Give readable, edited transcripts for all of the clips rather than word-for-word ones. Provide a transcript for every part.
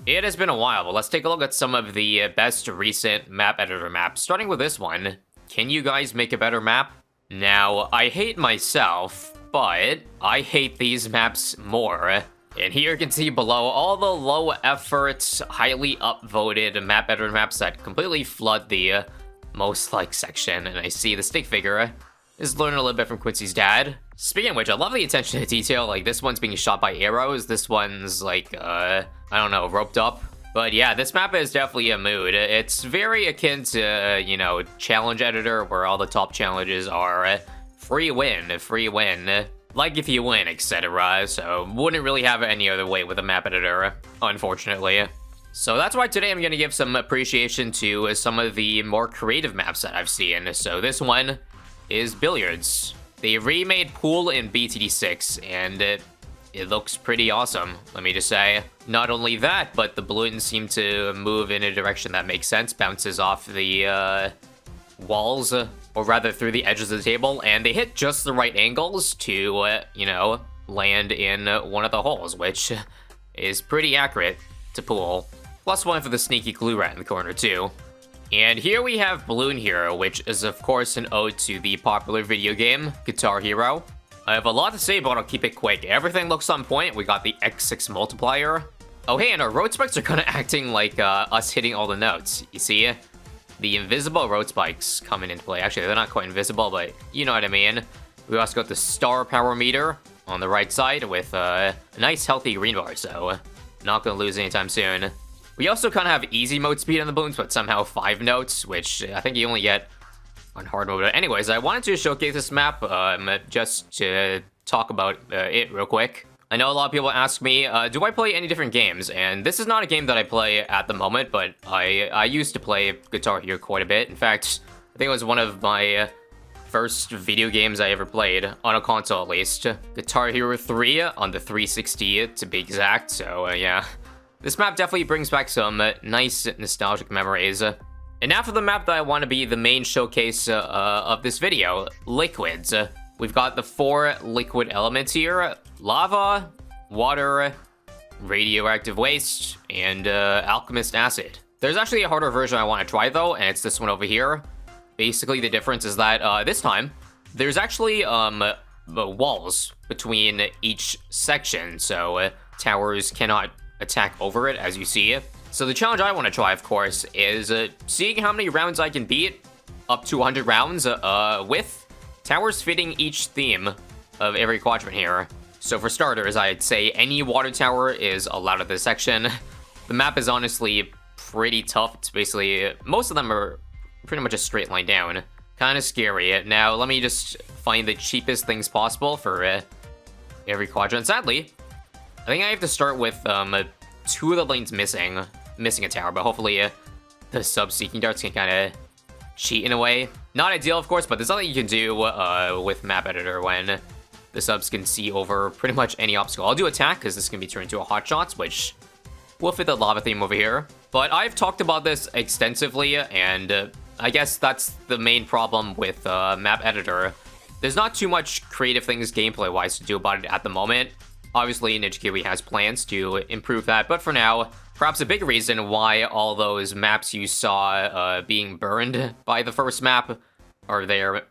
It has been a while, but let's take a look at some of the best recent map editor maps. Starting with this one, can you guys make a better map? Now, I hate myself, but I hate these maps more. And here you can see below all the low effort, highly upvoted map editor maps that completely flood the most liked section. And I see the stick figure is learning a little bit from Quincy's dad. Speaking of which, I love the attention to detail. Like, this one's being shot by arrows. This one's, like, I don't know, roped up. But yeah, this map is definitely a mood. It's very akin to, you know, challenge editor, where all the top challenges are free win. Like if you win, etc. So wouldn't really have it any other way with a map editor, unfortunately. So that's why today I'm going to give some appreciation to some of the more creative maps that I've seen. So this one is Billiards. They remade Pool in BTD6, and it looks pretty awesome, let me just say. Not only that, but the balloons seem to move in a direction that makes sense, bounces off the walls, or rather through the edges of the table, and they hit just the right angles to, you know, land in one of the holes, which is pretty accurate to Pool. +1 for the sneaky glue rat in the corner, too. And here we have Bloon Hero, which is of course an ode to the popular video game, Guitar Hero. I have a lot to say, but I'll keep it quick. Everything looks on point. We got the X6 multiplier. Oh hey, and our road spikes are kind of acting like us hitting all the notes. You see? The invisible road spikes coming into play. Actually, they're not quite invisible, but you know what I mean. We also got the star power meter on the right side with a nice healthy green bar, so not gonna lose anytime soon. We also kind of have easy mode speed on the balloons, but somehow 5 notes, which I think you only get on hard mode. But anyways, I wanted to showcase this map just to talk about it real quick. I know a lot of people ask me, do I play any different games? And this is not a game that I play at the moment, but I used to play Guitar Hero quite a bit. In fact, I think it was one of my first video games I ever played, on a console at least. Guitar Hero 3 on the 360 to be exact, so yeah. This map definitely brings back some nice nostalgic memories. And now for the map that I want to be the main showcase of this video, liquids. We've got the 4 liquid elements here: lava, water, radioactive waste, and alchemist acid. There's actually a harder version I want to try though, and it's this one over here. Basically the difference is that this time, there's actually walls between each section, so towers cannot attack over it, as you see. So the challenge I want to try, of course, is seeing how many rounds I can beat, up to 100 rounds, with towers fitting each theme of every quadrant here. So for starters, I'd say any water tower is allowed at this section. The map is honestly pretty tough. It's basically, most of them are pretty much a straight line down. Kind of scary. Now, let me just find the cheapest things possible for every quadrant. Sadly, I think I have to start with 2 of the lanes missing a tower, but hopefully the sub-seeking darts can kind of cheat in a way. Not ideal, of course, but there's something you can do with map editor when the subs can see over pretty much any obstacle. I'll do attack, because this can be turned into a hot shots, which will fit the lava theme over here. But I've talked about this extensively, and I guess that's the main problem with map editor. There's not too much creative things gameplay-wise to do about it at the moment. Obviously, Ninja Kiwi has plans to improve that, but for now, perhaps a big reason why all those maps you saw being burned by the first map are there,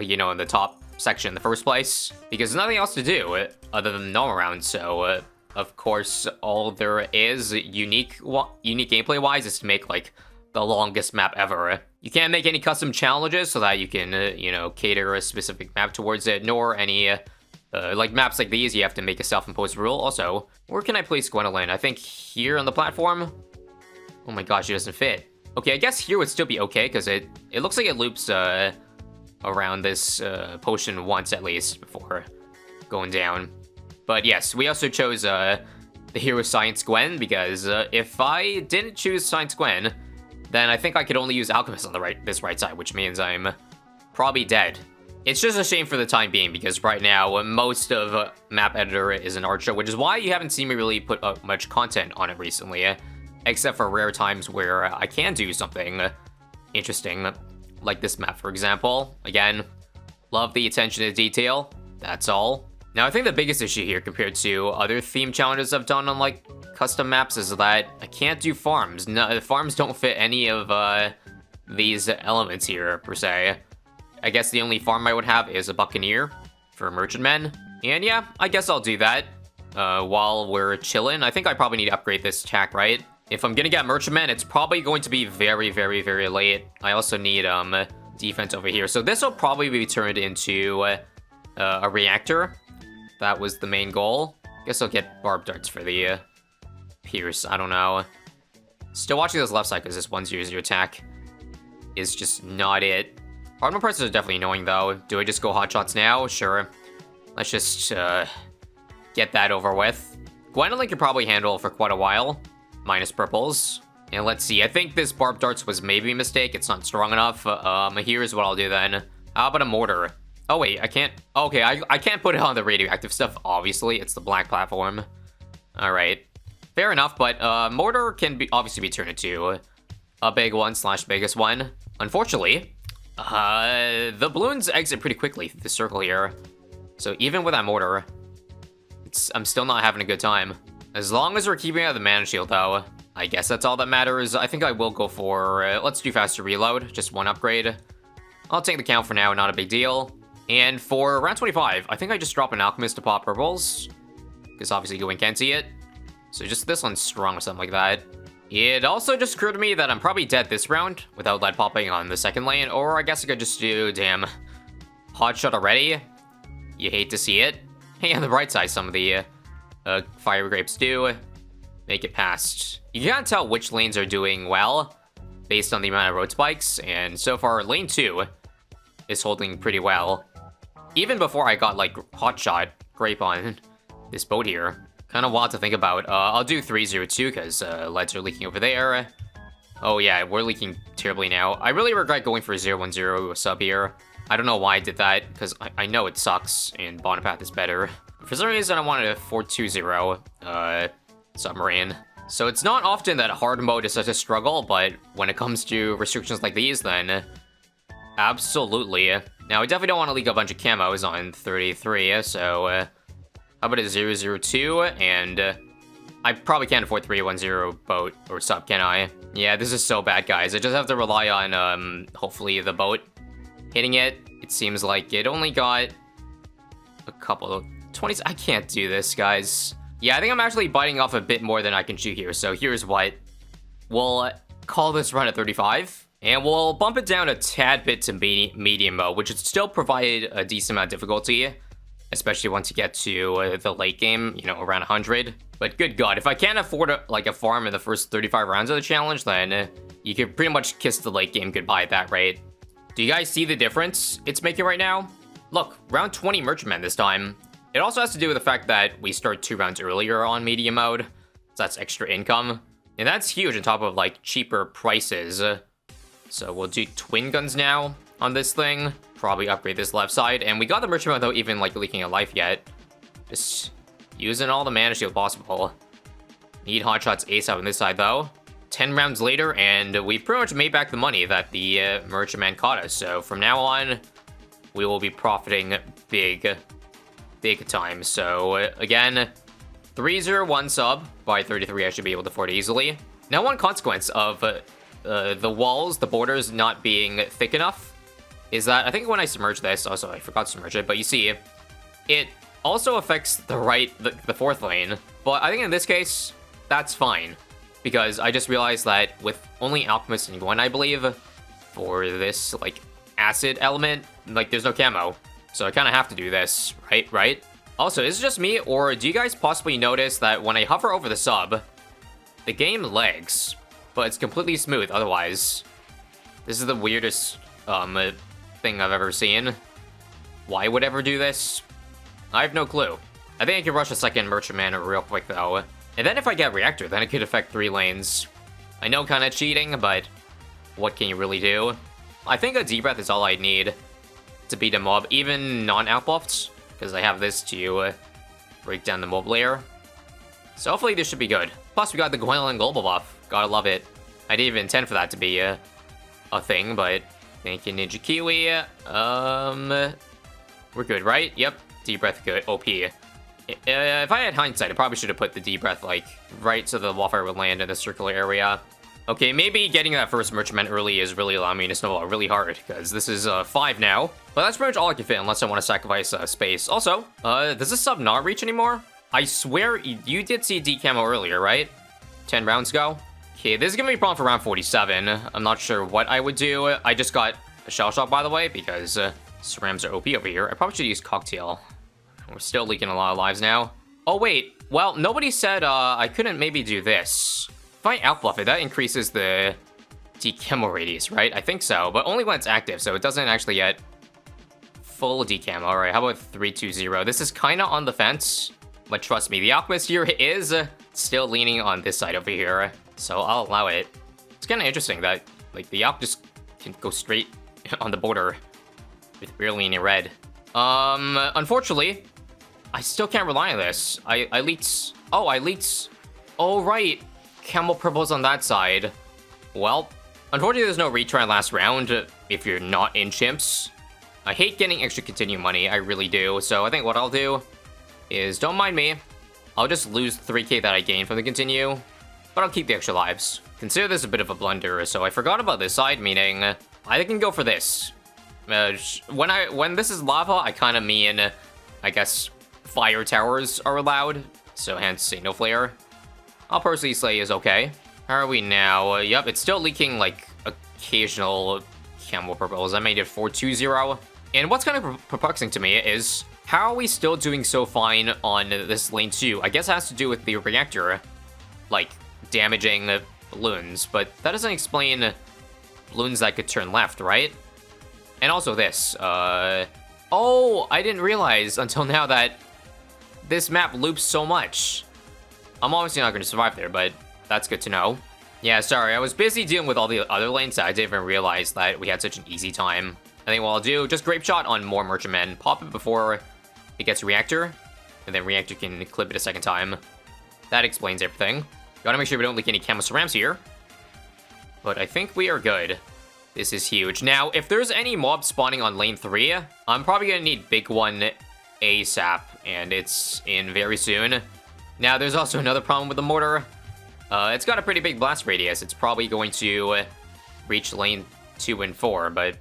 you know, in the top section in the first place, because there's nothing else to do other than gnome around. So, of course, all there is unique gameplay-wise is to make, like, the longest map ever. You can't make any custom challenges so that you can, you know, cater a specific map towards it, nor any like maps like these, you have to make a self-imposed rule. Also, where can I place Gwendolyn? I think here on the platform? Oh my gosh, it doesn't fit. Okay, I guess here would still be okay, because it looks like it loops around this potion once at least before going down. But yes, we also chose the Hero Science Gwen, because if I didn't choose Science Gwen, then I think I could only use Alchemist on this right side, which means I'm probably dead. It's just a shame for the time being, because right now, most of map editor is an art show, which is why you haven't seen me really put up much content on it recently, except for rare times where I can do something interesting, like this map, for example. Again, love the attention to detail, that's all. Now, I think the biggest issue here compared to other theme challenges I've done on, like, custom maps is that I can't do farms. No, the farms don't fit any of these elements here, per se. I guess the only farm I would have is a Buccaneer for Merchantmen. And yeah, I guess I'll do that while we're chilling. I think I probably need to upgrade this attack, right? If I'm gonna get Merchantmen, it's probably going to be very, very, very late. I also need defense over here. So this will probably be turned into a reactor. That was the main goal. Guess I'll get Barb Darts for the Pierce. I don't know. Still watching this left side because this 1-0-0 attack is just not it. Hardmode presses are definitely annoying though. Do I just go hot shots now? Sure. Let's just get that over with. Gwendolyn can probably handle for quite a while. Minus purples. And let's see. I think this Barb Darts was maybe a mistake. It's not strong enough. Here's what I'll do then. How about a mortar? Oh wait, I can't. Okay, I can't put it on the radioactive stuff. Obviously, it's the black platform. All right, fair enough. But mortar can obviously be turned into a big one / biggest one. Unfortunately, the balloons exit pretty quickly through the circle here. So even with that mortar, I'm still not having a good time. As long as we're keeping out of the mana shield, though, I guess that's all that matters. I think I will go for let's do faster reload, just one upgrade. I'll take the count for now, not a big deal. And for round 25, I think I just drop an Alchemist to pop purples. Because obviously Gwyn can't see it. So just this one's strong or something like that. It also just occurred to me that I'm probably dead this round without lead popping on the second lane. Or I guess I could just do, damn, hot shot already. You hate to see it. Hey, on the bright side, some of the fire grapes do make it past. You can't tell which lanes are doing well based on the amount of road spikes. And so far, lane 2 is holding pretty well. Even before I got, like, hotshot grape on this boat here. Kind of wild to think about. I'll do 3-0-2 because leads are leaking over there. Oh yeah, we're leaking terribly now. I really regret going for 0-1-0 sub here. I don't know why I did that, because I know it sucks, and bottom path is better. For some reason, I wanted a 4-2-0 submarine. So it's not often that hard mode is such a struggle, but when it comes to restrictions like these, then absolutely. Now, I definitely don't want to leak a bunch of camos on 33, so how about a 0-0-2? And I probably can't afford 3-1-0 boat or sub, can I? Yeah, this is so bad, guys. I just have to rely on, hopefully, the boat hitting it. It seems like it only got a couple of 20s. I can't do this, guys. Yeah, I think I'm actually biting off a bit more than I can chew here, so here's what. We'll call this run at 35. And we'll bump it down a tad bit to medium mode, which would still provide a decent amount of difficulty, especially once you get to the late game, you know, around 100. But good God, if I can't afford a farm in the first 35 rounds of the challenge, then you could pretty much kiss the late game goodbye at that rate. Do you guys see the difference it's making right now? Look, round 20 Merchantman this time. It also has to do with the fact that we start 2 rounds earlier on medium mode, so that's extra income. And that's huge on top of, like, cheaper prices. So we'll do twin guns now on this thing. Probably upgrade this left side. And we got the Merchant without even, like, leaking a life yet. Just using all the mana shield possible. Need hotshots ASAP on this side, though. 10 rounds later, and we pretty much made back the money that the Merchantman caught us. So from now on, we will be profiting big time. So again, 3-0-1 sub by 33. I should be able to afford it easily. Now, one consequence of the walls, the borders not being thick enough is that I think when I submerge this, also I forgot to submerge it, but you see, it also affects the fourth lane. But I think in this case, that's fine, because I just realized that with only Alchemist and Gwen, I believe, for this, like, acid element, like, there's no camo. So I kind of have to do this, right? Also, is it just me, or do you guys possibly notice that when I hover over the sub, the game lags, but it's completely smooth otherwise? This is the weirdest thing I've ever seen. Why would ever do this? I have no clue. I think I can rush a second Merchantman real quick, though. And then if I get Reactor, then it could affect 3 lanes. I know, kind of cheating, but what can you really do? I think a D-Breath is all I need to beat a mob, even non-outbuffed, because I have this to break down the mob layer. So hopefully this should be good. Plus, we got the Gwendolyn Global buff. Gotta love it. I didn't even intend for that to be a thing, but thank you, Ninja Kiwi. We're good, right? Yep. Deep breath good. OP. If I had hindsight, I probably should have put the deep breath, like, right so the wildfire would land in the circular area. Okay, maybe getting that first merchantman early is really allowing me to snowball really hard, because this is 5 now. But that's pretty much all I can fit, unless I want to sacrifice space. Also, does this sub not reach anymore? I swear you did see D camo earlier, right? 10 rounds ago? Okay, this is gonna be a problem for round 47. I'm not sure what I would do. I just got a shell shock, by the way, because cerams are OP over here. I probably should use cocktail. We're still leaking a lot of lives now. Oh, wait. Well, nobody said I couldn't maybe do this. If I outbluff it, that increases the decamo radius, right? I think so, but only when it's active, so it doesn't actually get full decamo. All right, how about 3-2-0? This is kind of on the fence, but trust me, the Alchemist here is still leaning on this side over here, so I'll allow it. It's kind of interesting that, like, the Alch just can go straight on the border with barely any red. Unfortunately, I still can't rely on this. I leaked... Oh, I leaked... Oh, right. Camel purples on that side. Well, unfortunately, there's no retry last round if you're not in chimps. I hate getting extra continue money. I really do. So I think what I'll do is, don't mind me. I'll just lose 3k that I gained from the continue, but I'll keep the extra lives. Consider this a bit of a blunder. So I forgot about this side, meaning I can go for this. When this is lava, I kind of mean, I guess, fire towers are allowed, so hence Signal Flare. I'll personally say is okay. How are we now? Yep, it's still leaking, like, occasional camel purples. I made it 4-2-0. And what's kind of perplexing to me is, how are we still doing so fine on this lane 2? I guess it has to do with the reactor, like, damaging the balloons, but that doesn't explain balloons that could turn left, right? And also this, oh, I didn't realize until now that this map loops so much. I'm obviously not going to survive there, but that's good to know. Yeah, sorry, I was busy dealing with all the other lanes, so I didn't even realize that we had such an easy time. I think what I'll do, just Grape Shot on more Merchantmen, pop it before it gets Reactor, and then Reactor can clip it a second time. That explains everything. Gotta make sure we don't leak any Camo Cerams here. But I think we are good. This is huge. Now, if there's any mobs spawning on lane 3, I'm probably gonna need Big One ASAP, and it's in very soon. Now, there's also another problem with the mortar. It's got a pretty big blast radius. It's probably going to reach lane 2 and 4, but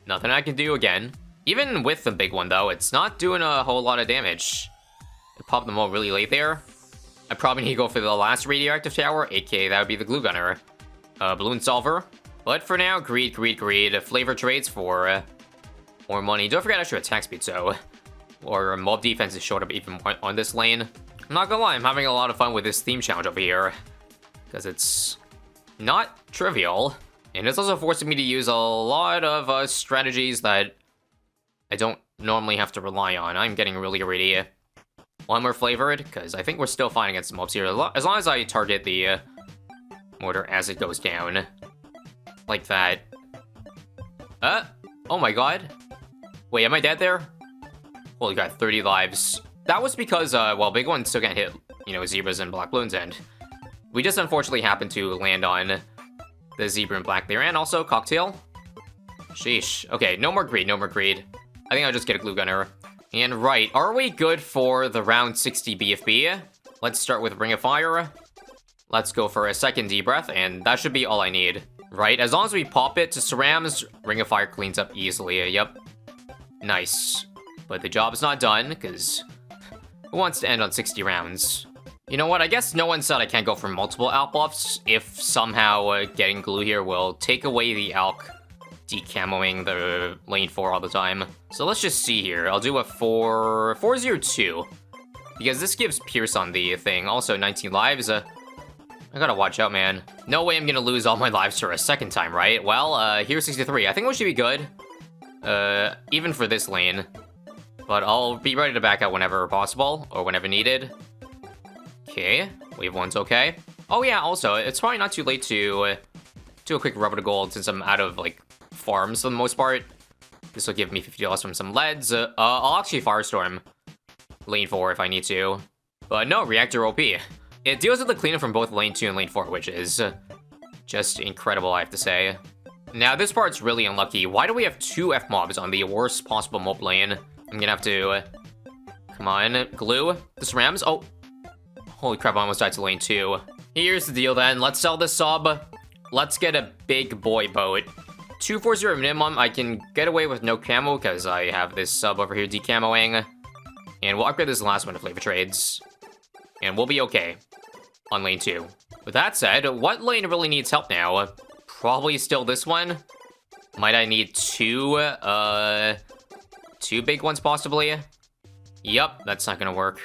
nothing I can do again. Even with the big one, though, it's not doing a whole lot of damage. I popped them all really late there. I probably need to go for the last radioactive tower, aka that would be the glue gunner. Balloon solver. But for now, greed. Flavor trades for more money. Don't forget extra attack speed, so. Or mob defense is showed up even more on this lane. I'm not gonna lie, I'm having a lot of fun with this theme challenge over here. Because it's not trivial. And it's also forcing me to use a lot of strategies that I don't normally have to rely on. I'm getting really greedy. One more flavored, because I think we're still fine against the mobs here. As long as I target the mortar as it goes down. Like that. Oh my god. Wait, am I dead there? Holy god, 30 lives. That was because, well, Big One still can't hit, you know, zebras and black balloons, and we just unfortunately happened to land on the zebra and black there, and also cocktail. Sheesh. Okay, no more greed. I think I'll just get a glue gunner. And right, are we good for the round 60 BFB? Let's start with Ring of Fire. Let's go for a second deep breath, and that should be all I need. Right, as long as we pop it to Cerams, Ring of Fire cleans up easily. Yep. Nice. But the job's not done, because who wants to end on 60 rounds? You know what, I guess no one said I can't go for multiple Alk buffs if somehow getting glue here will take away the Alk decamoing the lane 4 all the time. So let's just see here. I'll do a 4-0-2. Because this gives Pierce on the thing. Also 19 lives. I gotta watch out, man. No way I'm gonna lose all my lives for a second time, right? Well, here's 63. I think we should be good. Even for this lane. But I'll be ready to back out whenever possible, or whenever needed. Okay, wave 1's okay. Oh yeah, also, it's probably not too late to do a quick rubber to gold since I'm out of, like, farms for the most part. This will give me $50 from some leads. I'll actually Firestorm lane 4 if I need to. But no, Reactor OP. It deals with the cleanup from both lane 2 and lane 4, which is just incredible, I have to say. Now, this part's really unlucky. Why do we have 2 F-mobs on the worst possible mob lane? I'm gonna have to Come on, glue. This rams. Oh, holy crap, I almost died to lane 2. Here's the deal then. Let's sell this sub. Let's get a big boy boat. 240 minimum. I can get away with no camo because I have this sub over here decamoing. And we'll upgrade this last one to flavor trades. And we'll be okay on lane 2. With that said, what lane really needs help now? Probably still this one. Might I need two big ones possibly? Yep, that's not gonna work.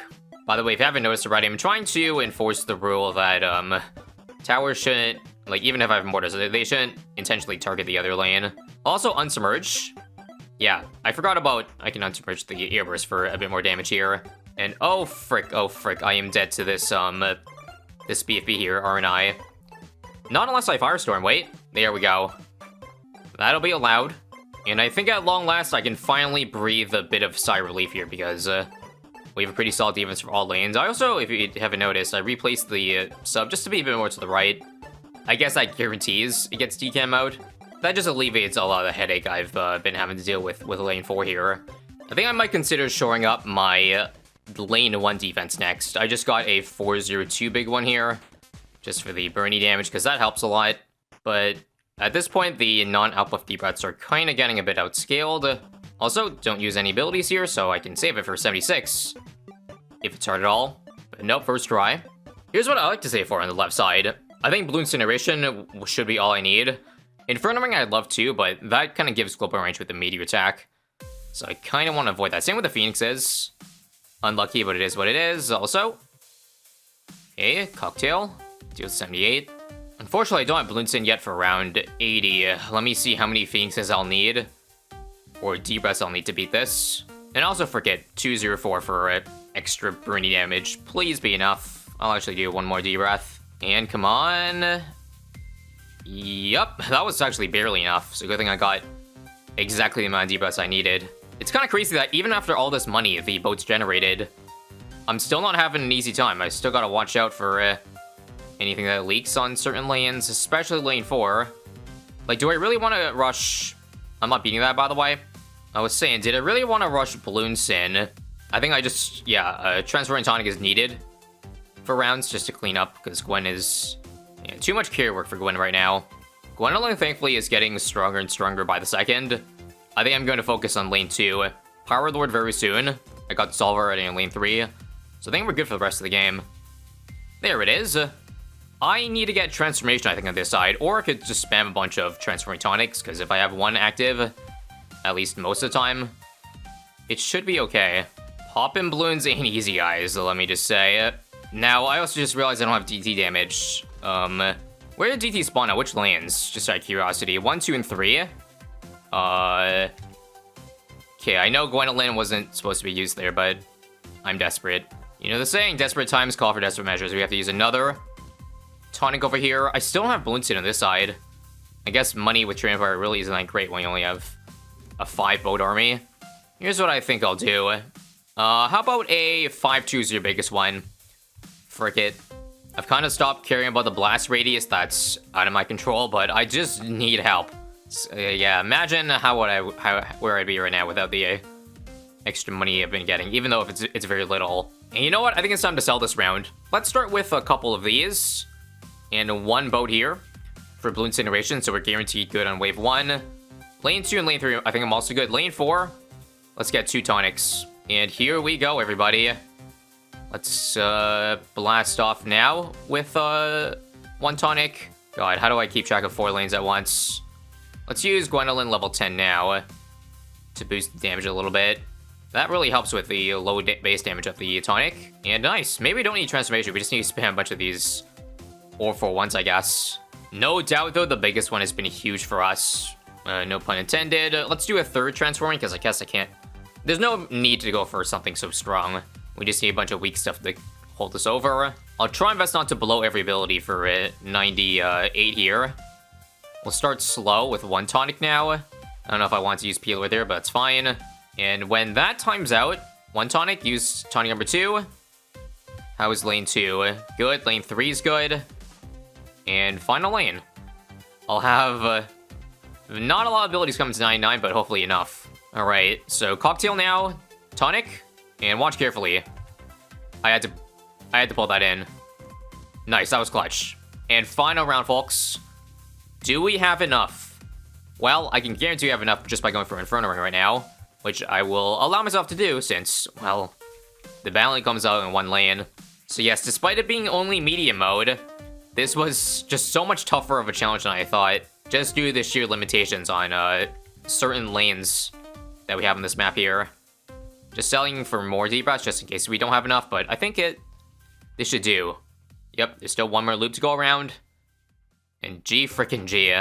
By the way, if you haven't noticed already, I'm trying to enforce the rule that towers shouldn't, like, even if I have mortars, they shouldn't intentionally target the other lane. Also, unsubmerge. Yeah, I forgot about I can unsubmerge the airburst for a bit more damage here. And oh frick, I am dead to this this BFB here, aren't I? Not unless I Firestorm. Wait, there we go. That'll be allowed. And I think at long last I can finally breathe a bit of sigh relief here because we have a pretty solid defense for all lanes. I also, if you haven't noticed, I replaced the sub just to be a bit more to the right. I guess that guarantees it gets decam mode. That just alleviates a lot of the headache I've been having to deal with lane 4 here. I think I might consider shoring up my lane 1 defense next. I just got a 402 big one here, just for the Bernie damage, because that helps a lot. But at this point, the non-uplift debuffs are kind of getting a bit outscaled. Also, don't use any abilities here, so I can save it for 76. If it's hard at all. But nope, first try. Here's what I like to save for on the left side. I think Bloons TD should be all I need. Infernoing I'd love to, but that kind of gives global range with the meteor attack. So I kind of want to avoid that. Same with the Phoenixes. Unlucky, but it is what it is. Also, okay, Cocktail. Deals 78. Unfortunately, I don't have Bloons in yet for round 80. Let me see how many Phoenixes I'll need. Or D-Breaths I'll need to beat this. And also forget 204 for extra Bernie damage. Please be enough. I'll actually do one more D-Breath. And come on. Yup, that was actually barely enough. So good thing I got exactly the amount of D-Breaths I needed. It's kind of crazy that even after all this money the boat's generated, I'm still not having an easy time. I still gotta watch out for anything that leaks on certain lanes, especially lane 4. Like, do I really want to rush... I'm not beating that, by the way. I was saying, did I really want to rush Bloons in? I think I just... Yeah, Transferring Tonic is needed for rounds just to clean up, because Gwen is... Yeah, too much carry work for Gwen right now. Gwendolyn, thankfully, is getting stronger and stronger by the second. I think I'm going to focus on lane 2. Power Lord very soon. I got Solver already in lane 3. So I think we're good for the rest of the game. There it is. I need to get Transformation, I think, on this side. Or I could just spam a bunch of Transforming Tonics, because if I have one active, at least most of the time, it should be okay. Poppin' Bloons ain't easy, guys, let me just say. Now, I also just realized I don't have DT damage. Where did DT spawn at? Which lanes? Just out of curiosity. 1, 2, and 3? Okay, I know Gwendolyn wasn't supposed to be used there, but I'm desperate. You know the saying, desperate times call for desperate measures. We have to use another tonic over here. I still don't have Bloons on this side. I guess money with Transfire really isn't that great when you only have a 5 boat army. Here's what I think I'll do. How about a 5-2 is your biggest one? Frick it. I've kind of stopped caring about the blast radius. That's out of my control, but I just need help. So, yeah, imagine where I'd be right now without the extra money I've been getting, even though if it's very little. And you know what? I think it's time to sell this round. Let's start with a couple of these. And one boat here for Bloons Incineration, so we're guaranteed good on wave 1. Lane 2 and lane 3, I think I'm also good. Lane 4, let's get 2 tonics. And here we go, everybody. Let's blast off now with 1 tonic. God, how do I keep track of 4 lanes at once? Let's use Gwendolyn level 10 now to boost the damage a little bit. That really helps with the low base damage of the tonic. And nice. Maybe we don't need transformation. We just need to spam a bunch of these or for ones, I guess. No doubt, though, the biggest one has been huge for us. No pun intended. Let's do a 3rd transforming, because I guess I can't... There's no need to go for something so strong. We just need a bunch of weak stuff to hold us over. I'll try and best not to blow every ability for 98 here. We'll start slow with 1 tonic now. I don't know if I want to use Peeler there, but it's fine. And when that times out, 1 tonic, use tonic number 2. How is lane 2? Good. Lane 3 is good. And final lane. I'll have not a lot of abilities coming to 99, but hopefully enough. Alright, so Cocktail now. Tonic. And watch carefully. I had to pull that in. Nice, that was clutch. And final round, folks. Do we have enough? Well, I can guarantee we have enough just by going for Inferno Ring right now, which I will allow myself to do since, well, the battle comes out in one lane. So yes, despite it being only medium mode, this was just so much tougher of a challenge than I thought, just due to the sheer limitations on certain lanes that we have on this map here. Just selling for more D-Brats just in case we don't have enough, but I think this should do. Yep, there's still one more loop to go around. And G frickin' G.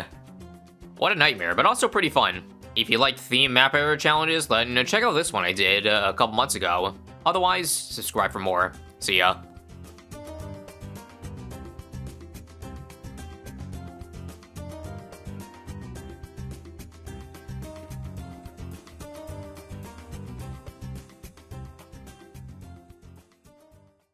What a nightmare, but also pretty fun. If you like theme map error challenges, then check out this one I did a couple months ago. Otherwise, subscribe for more. See ya.